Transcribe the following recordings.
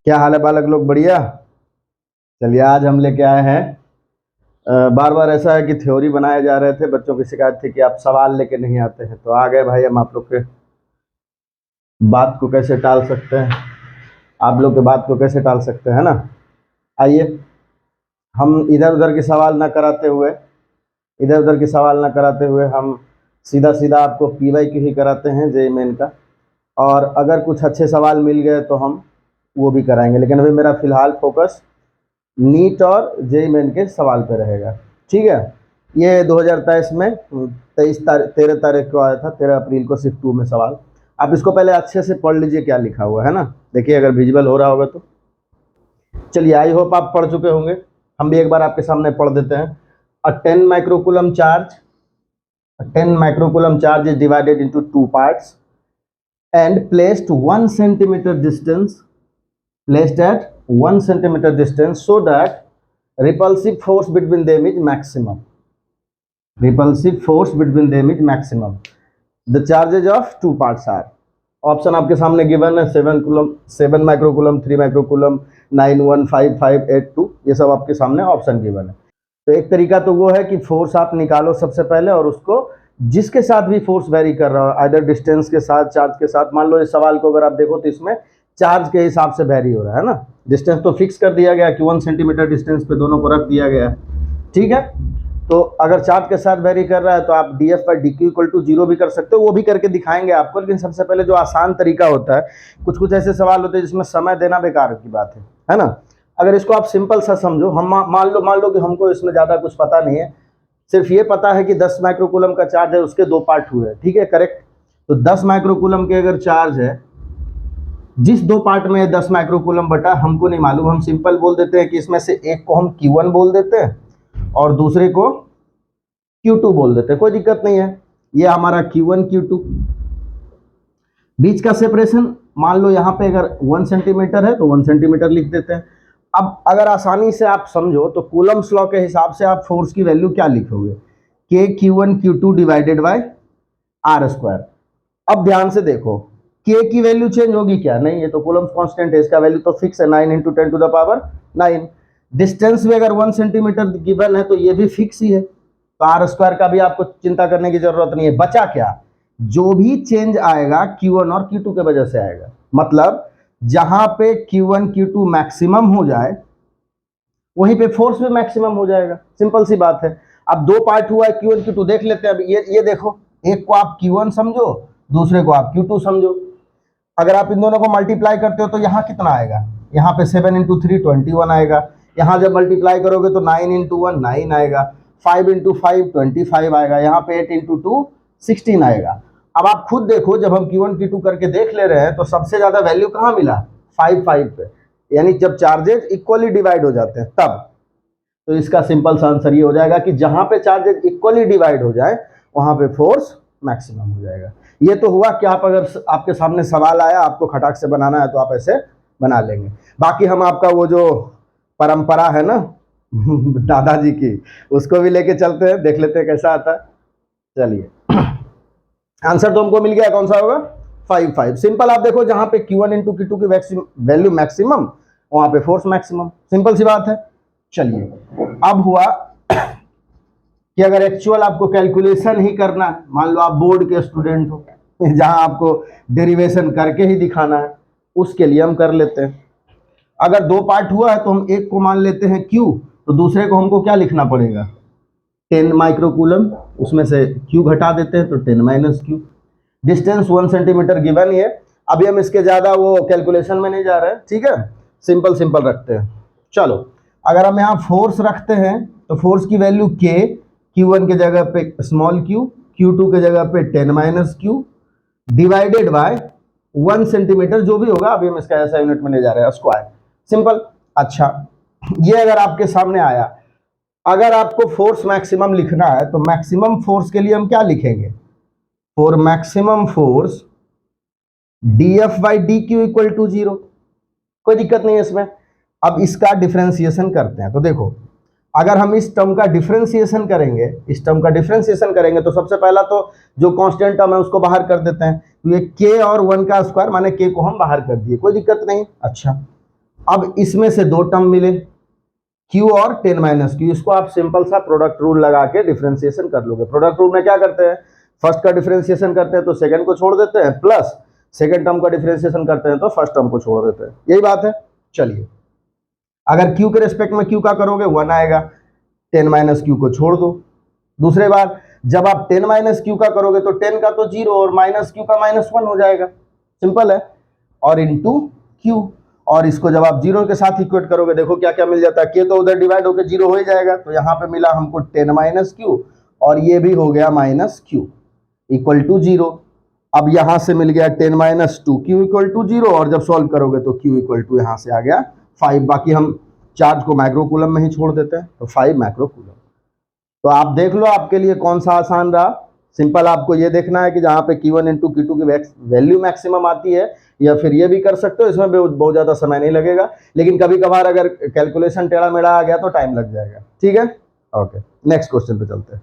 क्या हाल है बालक लोग, बढ़िया। चलिए आज हम लेके आए हैं। बार बार ऐसा है कि थ्योरी बनाए जा रहे थे, बच्चों की शिकायत थी कि आप सवाल लेके नहीं आते हैं, तो आ गए भाई। हम आप लोग के बात को कैसे टाल सकते हैं, आप लोग के बात को कैसे टाल सकते हैं ना। आइए, हम इधर उधर के सवाल ना कराते हुए हम सीधा सीधा आपको पीवाई की ही कराते हैं, जे मेन का। और अगर कुछ अच्छे सवाल मिल गए तो हम वो भी कराएंगे, लेकिन अभी मेरा फिलहाल फोकस नीट और जेई मेन के सवाल पे रहेगा। ठीक है। ये 2023 में 13 तारीख को आया था, 13 अप्रैल को शिफ्ट 2 में सवाल। आप इसको पहले अच्छे से पढ़ लीजिए क्या लिखा हुआ है ना। देखिए अगर विजुअल हो रहा होगा तो। चलिए, आई होप आप पढ़ चुके होंगे। हम भी एक बार आपके सामने पढ़ देते हैं। अ 10 microcoulomb charge is divided into two parts and placed 1 centimeter distance placed at 1 centimeter distance so that repulsive force between them is maximum. The charges of two parts are, option आपके सामने गिवन है, 7 microcoulomb, 3 microcoulomb, 9, 1, 5, 5, 8, 2, ये सब आपके सामने option given है। तो एक तरीका तो वो है कि फोर्स आप निकालो सबसे पहले, और उसको जिसके साथ भी फोर्स वेरी कर रहा हो, आइदर डिस्टेंस के साथ, चार्ज के साथ। मान लो इस सवाल को अगर आप देखो तो इसमें चार्ज के हिसाब से वेरी हो रहा है ना। डिस्टेंस तो फिक्स कर दिया गया कि 1 सेंटीमीटर डिस्टेंस पे दोनों को रख दिया गया है। ठीक है। तो अगर चार्ज के साथ वेरी कर रहा है तो आप d f by d q equal to 0 भी कर सकते हो, वो भी करके दिखाएंगे आपको। लेकिन सबसे पहले जो आसान तरीका होता है, कुछ कुछ ऐसे सवाल होते हैं जिसमें समय देना बेकार की बात है ना। अगर इसको आप सिंपल सा समझो, हम मान लो कि हमको इसमें ज़्यादा कुछ पता नहीं है, सिर्फ ये पता है कि 10 माइक्रोकूलम का चार्ज है, उसके 2 पार्ट हुए हैं। ठीक है, करेक्ट। तो 10 माइक्रोकूलम के अगर चार्ज है, जिस 2 पार्ट में 10 माइक्रोकूलम बटा हमको नहीं मालूम, हम सिंपल बोल देते हैं कि इसमें से एक को हम Q1 बोल देते हैं और दूसरे को Q2 बोल देते हैं, कोई दिक्कत नहीं है। ये हमारा Q1 Q2। बीच का सेपरेशन मान लो यहाँ पे अगर 1 सेंटीमीटर है तो 1 सेंटीमीटर लिख देते हैं। अब अगर आसानी से आप समझो तो कूलम्स लॉ के हिसाब से आप फोर्स की वैल्यू क्या लिखोगे, K Q1 Q2 divided by R square. अब ध्यान से देखो, K की वैल्यू चेंज होगी क्या? नहीं, ये तो कूलम्स कांस्टेंट है, इसका वैल्यू तो फिक्स है, 9 × 10⁻⁹। डिस्टेंस में अगर 1 सेंटीमीटर गिवन है तो ये भी फिक्स ही है, तो R स्क्वायर का भी आपको चिंता करने की जरूरत नहीं है। बचा क्या? जो भी चेंज आएगा Q1 और Q2 के वजह से आएगा। मतलब जहां पे Q1 Q2 मैक्सिमम हो जाए वहीं पे फोर्स भी मैक्सिमम हो जाएगा। सिंपल सी बात है। अब 2 पार्ट हुआ है Q1 Q2, देख लेते हैं। अब ये देखो, एक को आप Q1 समझो, दूसरे को आप Q2 समझो। अगर आप इन दोनों को मल्टीप्लाई करते हो तो यहाँ कितना आएगा? यहाँ पे 7 × 3 21 आएगा। यहाँ जब मल्टीप्लाई करोगे तो 9 × 1 9 आएगा, 5 × 5 25 आएगा, यहाँ पे 8 × 2 16 आएगा। अब आप खुद देखो, जब हम Q1 Q2 करके देख ले रहे हैं तो सबसे ज्यादा वैल्यू कहाँ मिला? 5 5 पे, यानी जब चार्जेज इक्वली डिवाइड हो जाते हैं तब। तो इसका सिंपल सा आंसर ये हो जाएगा कि जहां पे चार्जेज इक्वली डिवाइड हो जाए वहां पे फोर्स मैक्सिमम हो जाएगा। ये तो हुआ कि आप अगर आपके सामने सवाल आया, आपको खटाक से बनाना है तो आप ऐसे बना लेंगे। बाकी हम आपका वो जो परंपरा है ना दादाजी की, उसको भी लेके चलते हैं, देख लेते हैं कैसा आता है। चलिए, आंसर तो हमको मिल गया, कौन सा होगा? 5 5। सिंपल। आप देखो, जहां पे Q1 × Q2 की वैल्यू मैक्सिमम, वहां पे फोर्स मैक्सिमम। सिंपल सी बात है। चलिए, अब हुआ कि अगर एक्चुअल आपको कैलकुलेशन ही करना है, मान लो आप बोर्ड के स्टूडेंट हो जहां आपको डेरिवेशन करके ही दिखाना है, उसके लिए हम कर लेते हैं। अगर 2 पार्ट हुआ है तो हम एक को मान लेते हैं Q, तो दूसरे को हमको क्या लिखना पड़ेगा? 10 माइक्रोकूलम, उसमें से Q घटा देते हैं तो 10 - Q। डिस्टेंस 1 सेंटीमीटर गिवन ही है। अभी हम इसके ज़्यादा वो कैलकुलेशन में नहीं जा रहे हैं। ठीक है, सिंपल सिंपल रखते हैं। चलो, अगर हम यहाँ फोर्स रखते हैं तो फोर्स की वैल्यू K, Q1 के जगह पे स्मॉल q, Q2 के जगह पे 10 - Q डिवाइडेड बाय 1 सेंटीमीटर, जो भी होगा। अभी हम इसका ऐसा यूनिट में ले जा रहे हैं, स्क्वायर। सिंपल। अच्छा, ये अगर आपके सामने आया, अगर आपको फोर्स मैक्सिमम लिखना है तो मैक्सिमम फोर्स के लिए हम क्या लिखेंगे? For maximum force dF/dQ = 0। कोई दिक्कत नहीं है इसमें। अब इसका डिफरेंशिएशन करते हैं। तो देखो, अगर हम इस टर्म का डिफरेंशिएशन करेंगे तो सबसे पहला तो जो कांस्टेंट टर्म है उसको बाहर कर देते हैं। तो ये K और 1 का स्क्वायर, माने K को हम बाहर कर दिए, कोई दिक्कत नहीं। अच्छा, अब इसमें से दो टर्म मिले, Q और 10 माइनस Q, इसको आप सिंपल सा प्रोडक्ट रूल लगा के डिफरेंशिएशन कर लोगे। प्रोडक्ट रूल में क्या करते हैं, फर्स्ट का डिफरेंशिएशन करते हैं तो सेकंड को छोड़ देते हैं, प्लस सेकंड टर्म का डिफरेंशिएशन करते हैं तो फर्स्ट टर्म को छोड़ देते हैं, यही बात है। चलिए, अगर Q के रेस्पेक्ट में Q का करोगे 1 आएगा, 10 माइनस Q को छोड़ दो। दूसरे बार जब आप 10 माइनस Q का करोगे तो 10 का तो 0 और माइनस Q का -1 हो जाएगा, सिंपल है, और इंटू Q, और इसको जब आप 0 के साथ इक्वेट करोगे, देखो क्या क्या मिल जाता है, K तो उधर डिवाइड होकर 0 हो ही जाएगा, तो यहाँ पे मिला हमको 10 माइनस Q, और ये भी हो गया -Q इक्वल टू 0। अब यहाँ से मिल गया 10 माइनस 2Q इक्वल टू 0, और जब सॉल्व करोगे तो Q इक्वल टू यहाँ से आ गया 5। बाकी हम चार्ज को माइक्रोकूलम में ही छोड़ देते हैं, तो 5 माइक्रोकूलम। तो आप देख लो आपके लिए कौन सा आसान रहा। सिंपल आपको ये देखना है कि जहाँ पे Q1 इंटू Q2 की वैल्यू मैक्सिमम आती है, या फिर ये भी कर सकते हो, इसमें बहुत ज़्यादा समय नहीं लगेगा, लेकिन कभी कभार अगर कैलकुलेशन टेढ़ा मेढ़ा आ गया तो टाइम लग जाएगा, ठीक है। ओके, नेक्स्ट क्वेश्चन पे चलते हैं।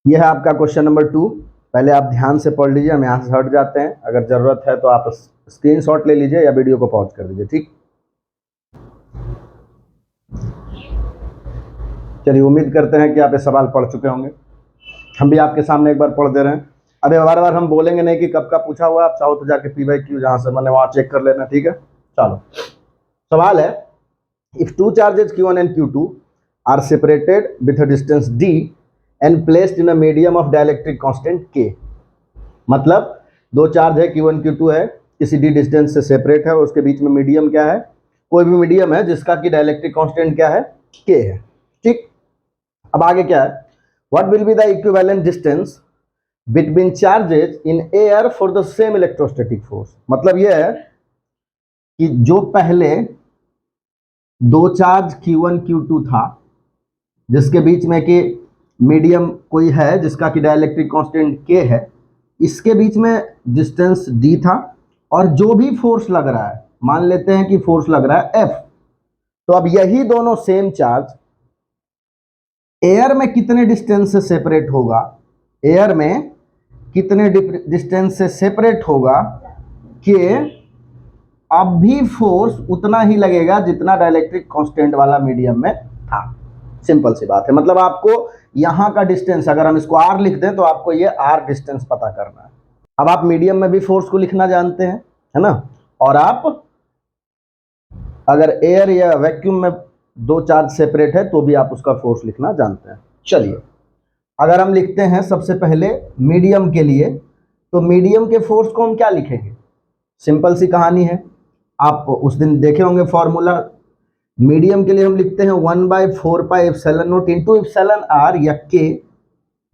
यह है आपका क्वेश्चन नंबर 2। पहले आप ध्यान से पढ़ लीजिए, हम यहाँ से हट जाते हैं, अगर ज़रूरत है तो आप स्क्रीनशॉट ले लीजिए या वीडियो को पॉज कर दीजिए, ठीक। चलिए, उम्मीद करते हैं कि आप ये सवाल पढ़ चुके होंगे, हम भी आपके सामने एक बार पढ़ दे रहे हैं। अभी बार बार हम बोलेंगे नहीं कि कब का पूछा हुआ, आप चाहो तो जाके P/Q जहाँ से मैंने वहाँ चेक कर लेना, ठीक है। चलो, सवाल है, if two charges Q1 and Q2 are separated with a distance D and placed in a medium of dielectric constant K। मतलब दो चार्ज है, Q1 Q2 है, किसी D डिस्टेंस से सेपरेट है, उसके बीच में मीडियम क्या है, कोई भी मीडियम है जिसका कि डाइलेक्ट्रिक कांस्टेंट क्या है, K है, ठीक। अब आगे क्या है, what will be the equivalent distance between charges in air for the same electrostatic force. मतलब यह है कि जो पहले दो चार्ज Q1 Q2 था, जिसके बीच में कि मीडियम कोई है जिसका कि डाइलेक्ट्रिक कांस्टेंट K है, इसके बीच में डिस्टेंस D था, और जो भी फोर्स लग रहा है, मान लेते हैं कि फोर्स लग रहा है F, तो अब यही दोनों सेम चार्ज एयर में कितने डिस्टेंस से सेपरेट होगा, एयर में कितने डिस्टेंस से सेपरेट होगा कि अब भी फोर्स उतना ही लगेगा जितना डाइलेक्ट्रिक कांस्टेंट वाला मीडियम में था। सिंपल सी बात है, मतलब आपको यहाँ का डिस्टेंस, अगर हम इसको R लिख दें तो आपको ये R डिस्टेंस पता करना है। अब आप मीडियम में भी फोर्स को लिखना जानते हैं, है ना, और आप अगर एयर या वैक्यूम में दो चार्ज सेपरेट है तो भी आप उसका फोर्स लिखना जानते हैं। चलिए, अगर हम लिखते हैं सबसे पहले मीडियम के लिए, तो मीडियम के फोर्स को हम क्या लिखेंगे, सिंपल सी कहानी है, आप उस दिन देखे होंगे फॉर्मूला। मीडियम के लिए हम लिखते हैं 1/4πε0 इंटू एप्सिलॉन आर या के,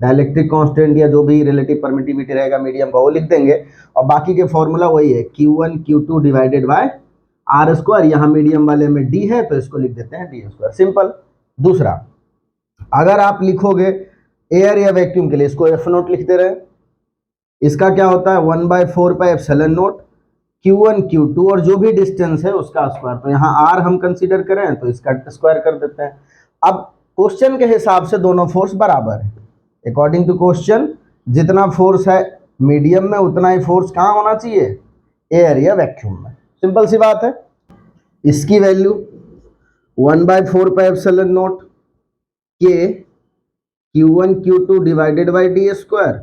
डाइलेक्ट्रिक कांस्टेंट या जो भी रिलेटिव परमिटिविटी रहेगा मीडियम का वो लिख देंगे, और बाकी के फॉर्मूला वही है Q1 Q2 divided by R square. यहाँ मीडियम वाले में D है तो इसको लिख देते हैं D स्क्वायर, सिंपल। दूसरा, अगर आप लिखोगे एयर या वैक्यूम के लिए, इसको F0 लिखते रहे, इसका क्या होता है 1/4πε0 Q1 Q2 और जो भी डिस्टेंस है उसका स्क्वायर, तो यहाँ R हम कंसीडर करें तो इसका स्क्वायर कर देते हैं। अब क्वेश्चन के हिसाब से दोनों फोर्स बराबर है, अकॉर्डिंग टू क्वेश्चन जितना फोर्स है मीडियम में उतना ही फोर्स कहाँ होना चाहिए, एयर या वैक्यूम में, सिंपल सी बात है। इसकी वैल्यू 1/4πε0 के Q1 Q2 divided by D square,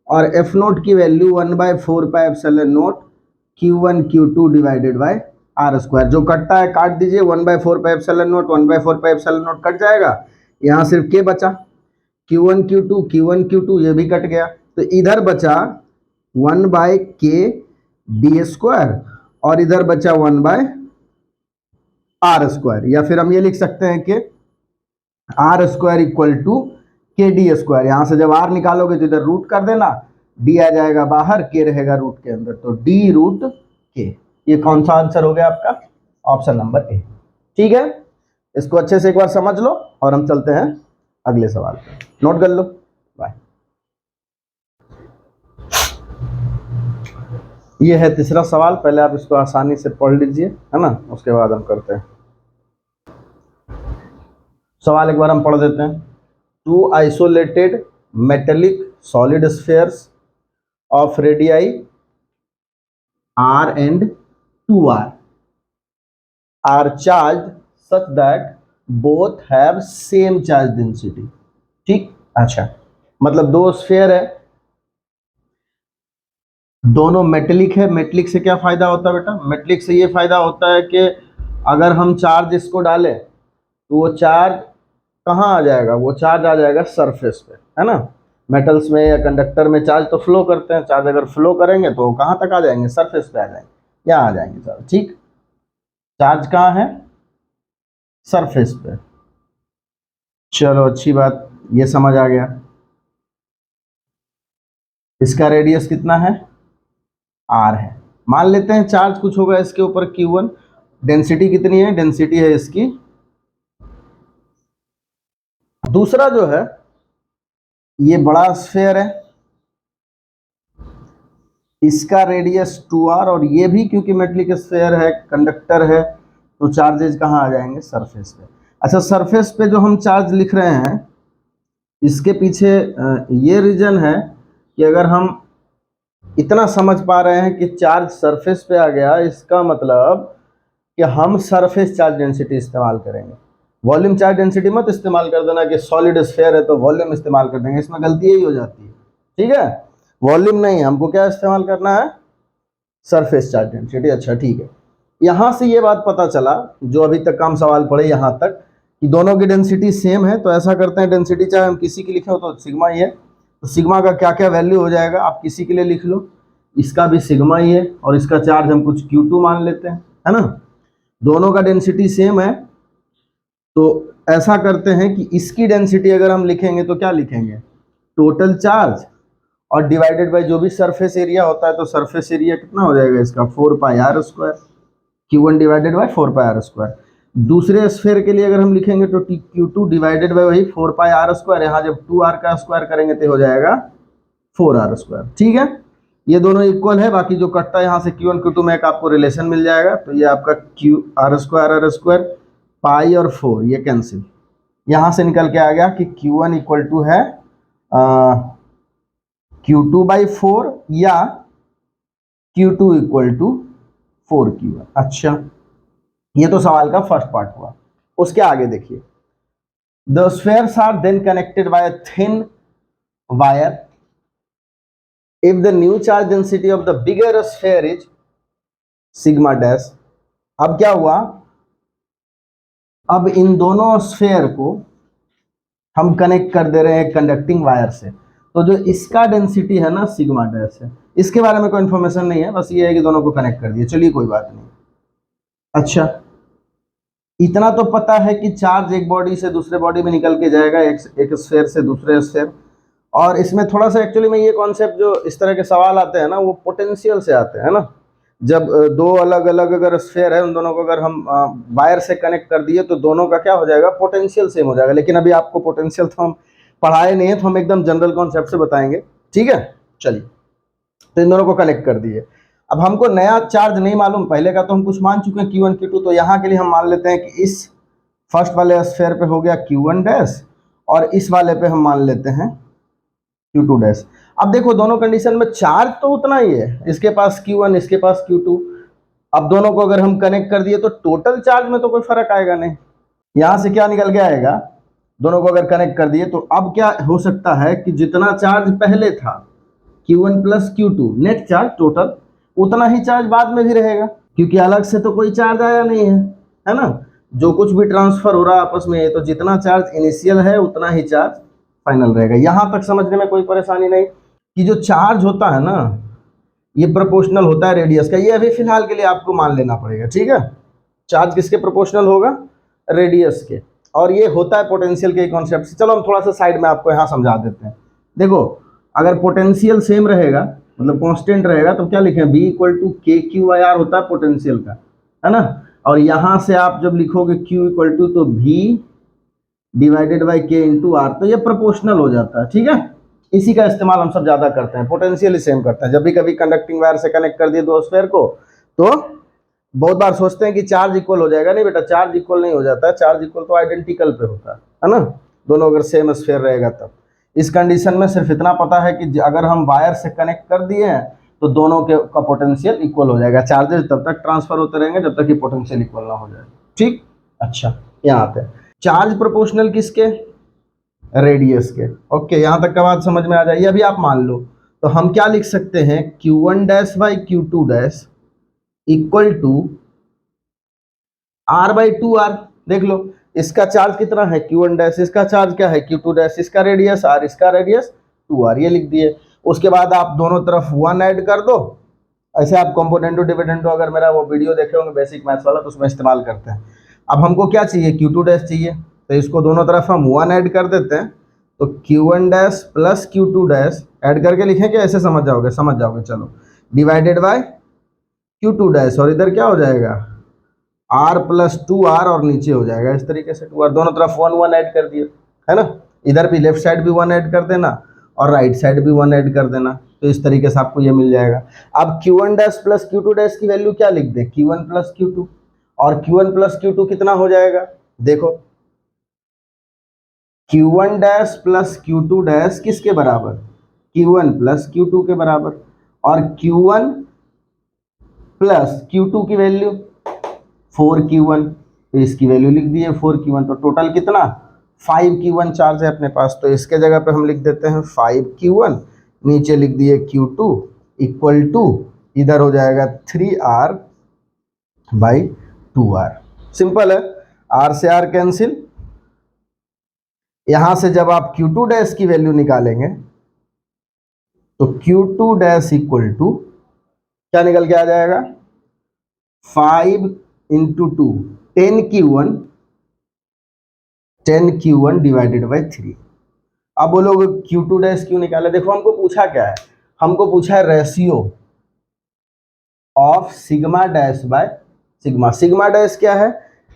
और F0 की value 1/4πε0 Q1 Q2 divided by R square. जो कटता है काट दीजिए, 1/4πε0 1/4πε0 कट जाएगा, यहाँ सिर्फ K बचा, Q1 Q2 ये भी कट गया, तो इधर बचा 1/K D स्क्वायर और इधर बचा 1/R स्क्वायर, या फिर हम ये लिख सकते हैं कि R स्क्वायर इक्वल टू के डी स्क्वायर। यहाँ से जब R निकालोगे तो इधर रूट कर देना, D आ जाएगा बाहर, K रहेगा रूट के अंदर, तो D रूट K। ये कौन सा आंसर हो गया आपका, ऑप्शन नंबर ए, ठीक है। इसको अच्छे से एक बार समझ लो और हम चलते हैं अगले सवाल पे, नोट कर लो, बाय। ये है तीसरा सवाल, पहले आप इसको आसानी से पढ़ लीजिए, है ना, उसके बाद हम करते हैं सवाल। एक बार हम पढ़ देते हैं। Two isolated metallic solid spheres of radii R and 2r are charged such that both have same charge density। ठीक, अच्छा, मतलब दो स्फीयर है, दोनों मेटेलिक है। मेटेलिक से क्या फायदा होता है बेटा? मेटेलिक से ये फायदा होता है कि अगर हम चार्ज इसको डालें तो वो चार्ज कहाँ आ जाएगा? वो चार्ज आ जाएगा सरफेस पे, है ना। मेटल्स में या कंडक्टर में चार्ज तो फ्लो करते हैं, चार्ज अगर फ्लो करेंगे तो कहाँ तक आ जाएंगे? सरफेस पे आ जाएंगे, यहाँ आ जाएंगे चार्ज। ठीक, चार्ज कहाँ है? सरफेस पे। चलो अच्छी बात, ये समझ आ गया। इसका रेडियस कितना है? आर है। मान लेते हैं चार्ज कुछ होगा इसके ऊपर Q1। डेंसिटी कितनी है? डेंसिटी है इसकी, दूसरा जो है ये बड़ा स्फीयर है, इसका रेडियस 2r, और ये भी क्योंकि मेटलिक स्फीयर है, कंडक्टर है, तो चार्जेज कहाँ आ जाएंगे? सरफेस पे। अच्छा, सरफेस पे जो हम चार्ज लिख रहे हैं इसके पीछे ये रीजन है कि अगर हम इतना समझ पा रहे हैं कि चार्ज सरफेस पे आ गया, इसका मतलब कि हम सरफेस चार्ज डेंसिटी इस्तेमाल करेंगे। वॉल्यूम चार्ज डेंसिटी मत इस्तेमाल कर देना कि सॉलिड स्फीयर है तो वॉल्यूम इस्तेमाल कर देंगे, इसमें गलती यही हो जाती है। ठीक है, वॉल्यूम नहीं, हमको क्या इस्तेमाल करना है? Surface charge density. अच्छा ठीक है, यहाँ से ये बात पता चला, जो अभी तक का हम सवाल पढ़े यहाँ तक, कि दोनों की डेंसिटी सेम है। तो ऐसा करते हैं, डेंसिटी चाहे हम किसी की लिखें हो तो सिग्मा ही है, तो सिग्मा का क्या क्या वैल्यू हो जाएगा आप किसी के लिए लिख लो। इसका भी सिग्मा ही है और इसका चार्ज हम कुछ Q2 मान लेते हैं, है ना। दोनों का डेंसिटी सेम है, तो ऐसा करते हैं कि इसकी डेंसिटी अगर हम लिखेंगे तो क्या लिखेंगे? टोटल चार्ज और डिवाइडेड बाय जो भी सरफेस एरिया होता है, तो सरफेस एरिया कितना हो जाएगा इसका? 4πr²। Q1 divided by 4πr²। दूसरे स्फीयर के लिए अगर हम लिखेंगे तो Q2 डिवाइडेड बाय वही 4πr²। यहाँ जब 2r का स्क्वायर करेंगे तो हो जाएगा 4r²। ठीक है, ये दोनों इक्वल है, बाकी जो कटता है यहाँ से Q1 Q2 में एक आपको रिलेशन मिल जाएगा, तो ये आपका r² पाई और 4 ये कैंसिल, यहाँ से निकल के आ गया कि Q1 इक्वल टू है Q2/4 या Q2 इक्वल टू 4Q1। अच्छा, ये तो सवाल का फर्स्ट पार्ट हुआ। उसके आगे देखिए, the spheres are then connected by a thin wire if the new charge density of the bigger sphere is sigma dash। अब क्या हुआ? अब इन दोनों स्फीयर को हम कनेक्ट कर दे रहे हैं कंडक्टिंग वायर से, तो जो इसका डेंसिटी है ना सिग्मा डैश है। इसके बारे में कोई इन्फॉर्मेशन नहीं है, बस ये है कि दोनों को कनेक्ट कर दिए, चलिए कोई बात नहीं। अच्छा, इतना तो पता है कि चार्ज एक बॉडी से दूसरे बॉडी में निकल के जाएगा, एक स्फीयर से दूसरे स्फीयर। और इसमें थोड़ा सा एक्चुअली में ये कॉन्सेप्ट, जो इस तरह के सवाल आते हैं ना, वो पोटेंशियल से आते हैं ना। जब दो अलग अलग अगर स्फीयर है, उन दोनों को अगर हम वायर से कनेक्ट कर दिए तो दोनों का क्या हो जाएगा? पोटेंशियल सेम हो जाएगा। लेकिन अभी आपको पोटेंशियल तो हम पढ़ाए नहीं है, तो हम एकदम जनरल कॉन्सेप्ट से बताएंगे। ठीक है, चलिए, तो इन दोनों को कनेक्ट कर दिए। अब हमको नया चार्ज नहीं मालूम, पहले का तो हम कुछ मान चुके हैं Q1 Q2, तो यहाँ के लिए हम मान लेते हैं कि इस फर्स्ट वाले स्फीयर पे हो गया Q1 डैश और इस वाले पे हम मान लेते हैं Q2 डैश। अब देखो, दोनों कंडीशन में चार्ज तो उतना ही है, इसके पास Q1 इसके पास Q2। अब दोनों को अगर हम कनेक्ट कर दिए तो टोटल चार्ज में तो कोई फर्क आएगा नहीं। यहां से क्या निकल के आएगा? दोनों को अगर कनेक्ट कर दिए तो अब क्या हो सकता है कि जितना चार्ज पहले था Q1 plus Q2 net charge total, उतना ही चार्ज बाद में भी रहेगा, क्योंकि अलग से तो कोई चार्ज आया नहीं है ना। जो कुछ भी ट्रांसफर हो रहा है आपस में, तो जितना चार्ज इनिशियल है उतना ही चार्ज फाइनल रहेगा। यहां तक समझने में कोई परेशानी नहीं कि जो चार्ज होता है ना, ये प्रोपोर्शनल होता है रेडियस का। ये अभी फिलहाल के लिए आपको मान लेना पड़ेगा। ठीक है, चार्ज किसके प्रोपोर्शनल होगा? रेडियस के। और ये होता है पोटेंशियल के कॉन्सेप्ट से। चलो हम थोड़ा सा साइड में आपको यहाँ समझा देते हैं। देखो, अगर पोटेंशियल सेम रहेगा, मतलब कांस्टेंट रहेगा, तो क्या लिखें? B इक्वल टू KQ/R होता है पोटेंशियल का, है ना। और यहाँ से आप जब लिखोगे Q इक्वल टू, तो V divided by K into R, तो ये प्रोपोर्शनल हो जाता है। ठीक है, इसी का इस्तेमाल हम सब ज्यादा करते हैं, पोटेंशियल सेम करते हैं। जब भी कभी कंडक्टिंग वायर से कनेक्ट कर दिए दो स्फीयर को, तो बहुत बार सोचते हैं कि चार्ज इक्वल हो जाएगा। नहीं बेटा, चार्ज इक्वल नहीं हो जाता है। चार्ज इक्वल तो आइडेंटिकल पे होता है ना, दोनों अगर सेम स्फीयर रहेगा तब। इस कंडीशन में सिर्फ इतना पता है कि अगर हम वायर से कनेक्ट कर दिए हैं तो दोनों के का पोटेंशियल इक्वल हो जाएगा। चार्जेस तब तक ट्रांसफर होते रहेंगे जब तक कि पोटेंशियल इक्वल ना हो जाए। ठीक, अच्छा यहाँ आते हैं। चार्ज प्रोपोर्शनल किसके, रेडियस के। ओके, यहाँ तक का बात समझ में आ जाइए। अभी आप मान लो तो हम क्या लिख सकते हैं, Q1 dash by Q2 dash equal to R by 2R। देख लो इसका चार्ज कितना है Q1 डैश, इसका चार्ज क्या है Q2 डैश, इसका रेडियस R, इसका रेडियस 2R, ये लिख दिए। उसके बाद आप दोनों तरफ 1 ऐड कर दो। ऐसे आप कंपोनेंटो डिविडेंडो अगर मेरा वो वीडियो देखे होंगे बेसिक मैथ्स वाला तो उसमें इस्तेमाल करते हैं। अब हमको क्या चाहिए, Q2 डैश चाहिए, तो इसको दोनों तरफ हम 1 ऐड कर देते हैं। तो Q1 dash plus Q2 dash add करके लिखें कि ऐसे समझ जाओगे, समझ जाओगे, चलो, डिवाइडेड बाय Q2 डैश, और इधर क्या हो जाएगा R प्लस 2R, और नीचे हो जाएगा इस तरीके से 2R। दोनों तरफ 1 1 ऐड कर दिए, है ना। इधर भी लेफ्ट साइड भी 1 ऐड कर देना और राइट साइड भी 1 ऐड कर देना, तो इस तरीके से आपको ये मिल जाएगा। अब Q1 dash plus Q2 dash की वैल्यू क्या लिख दें, Q1 प्लस Q2, और Q1 प्लस Q2 कितना हो जाएगा, देखो Q1 dash plus Q2 dash किसके बराबर, Q1 प्लस Q2 के बराबर, और Q1 प्लस Q2 की वैल्यू 4Q1, तो इसकी वैल्यू लिख दी है 4Q1। तो टोटल कितना 5Q1 चार्ज है अपने पास, तो इसके जगह पे हम लिख देते हैं 5Q1, नीचे लिख दिए Q2 इक्वल टू, इधर हो जाएगा 3R बाई 2R। सिंपल है, R से R कैंसिल। यहां से जब आप Q2 डैश की वैल्यू निकालेंगे तो Q2 डैश इक्वल टू क्या निकल के आ जाएगा, 5 इंटू 2 10Q1 डिवाइडेड बाई 3। अब बोलोगे Q2 डैश क्यों निकाला, देखो हमको पूछा क्या है, हमको पूछा है ratio of sigma dash by sigma. Sigma dash क्या है,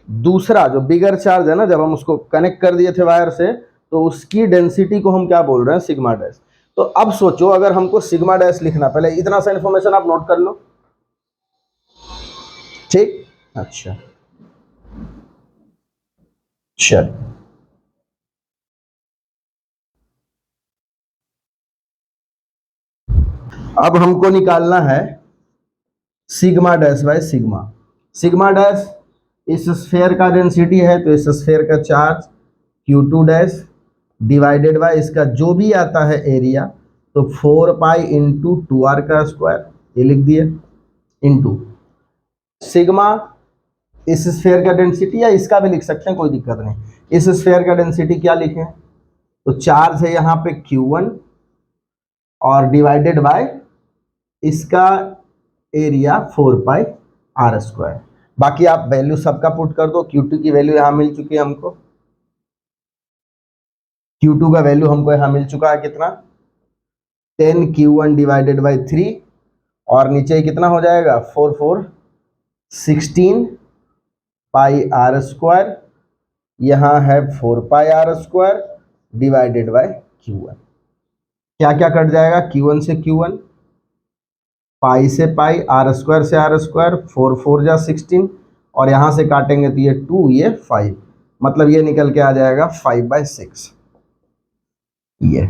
दूसरा जो बिगर चार्ज है ना, जब हम उसको कनेक्ट कर दिए थे वायर से, तो उसकी डेंसिटी को हम क्या बोल रहे हैं, सिग्मा डैश। तो अब सोचो अगर हमको सिग्मा डैश लिखना, पहले इतना सा इंफॉर्मेशन आप नोट कर लो, ठीक, अच्छा चल। अब हमको निकालना है sigma dash by sigma. Sigma dash इस स्फेयर का डेंसिटी है, तो इस स्फेयर का charge Q2 dash divided by इसका जो भी आता है एरिया, तो 4 पाई इंटू 2R का स्क्वायर, ये लिख दिए, इंटू सिग्मा इस स्फेयर का डेंसिटी, या इसका भी लिख सकते हैं कोई दिक्कत नहीं। इस स्फेयर का डेंसिटी क्या लिखें, तो चार्ज है यहाँ पे Q1 और डिवाइडेड बाय इसका एरिया 4 पाई R स्क्वायर। बाकी आप वैल्यू सबका पुट कर दो। Q2 की वैल्यू यहाँ मिल चुकी है हमको, Q2 का वैल्यू हमको यहाँ मिल चुका है कितना, 10Q1 डिवाइडेड बाई 3, और नीचे कितना हो जाएगा 4 4 16 पाई R स्क्वायर, यहाँ है 4 पाई R square divided by Q1। क्या क्या कट जाएगा, Q1 से Q1, पाई से पाई, R स्क्वायर से R स्क्वायर, 4 4 जा 16, और यहाँ से काटेंगे तो ये 2 ये 5, मतलब ये निकल के आ जाएगा 5/6 ये।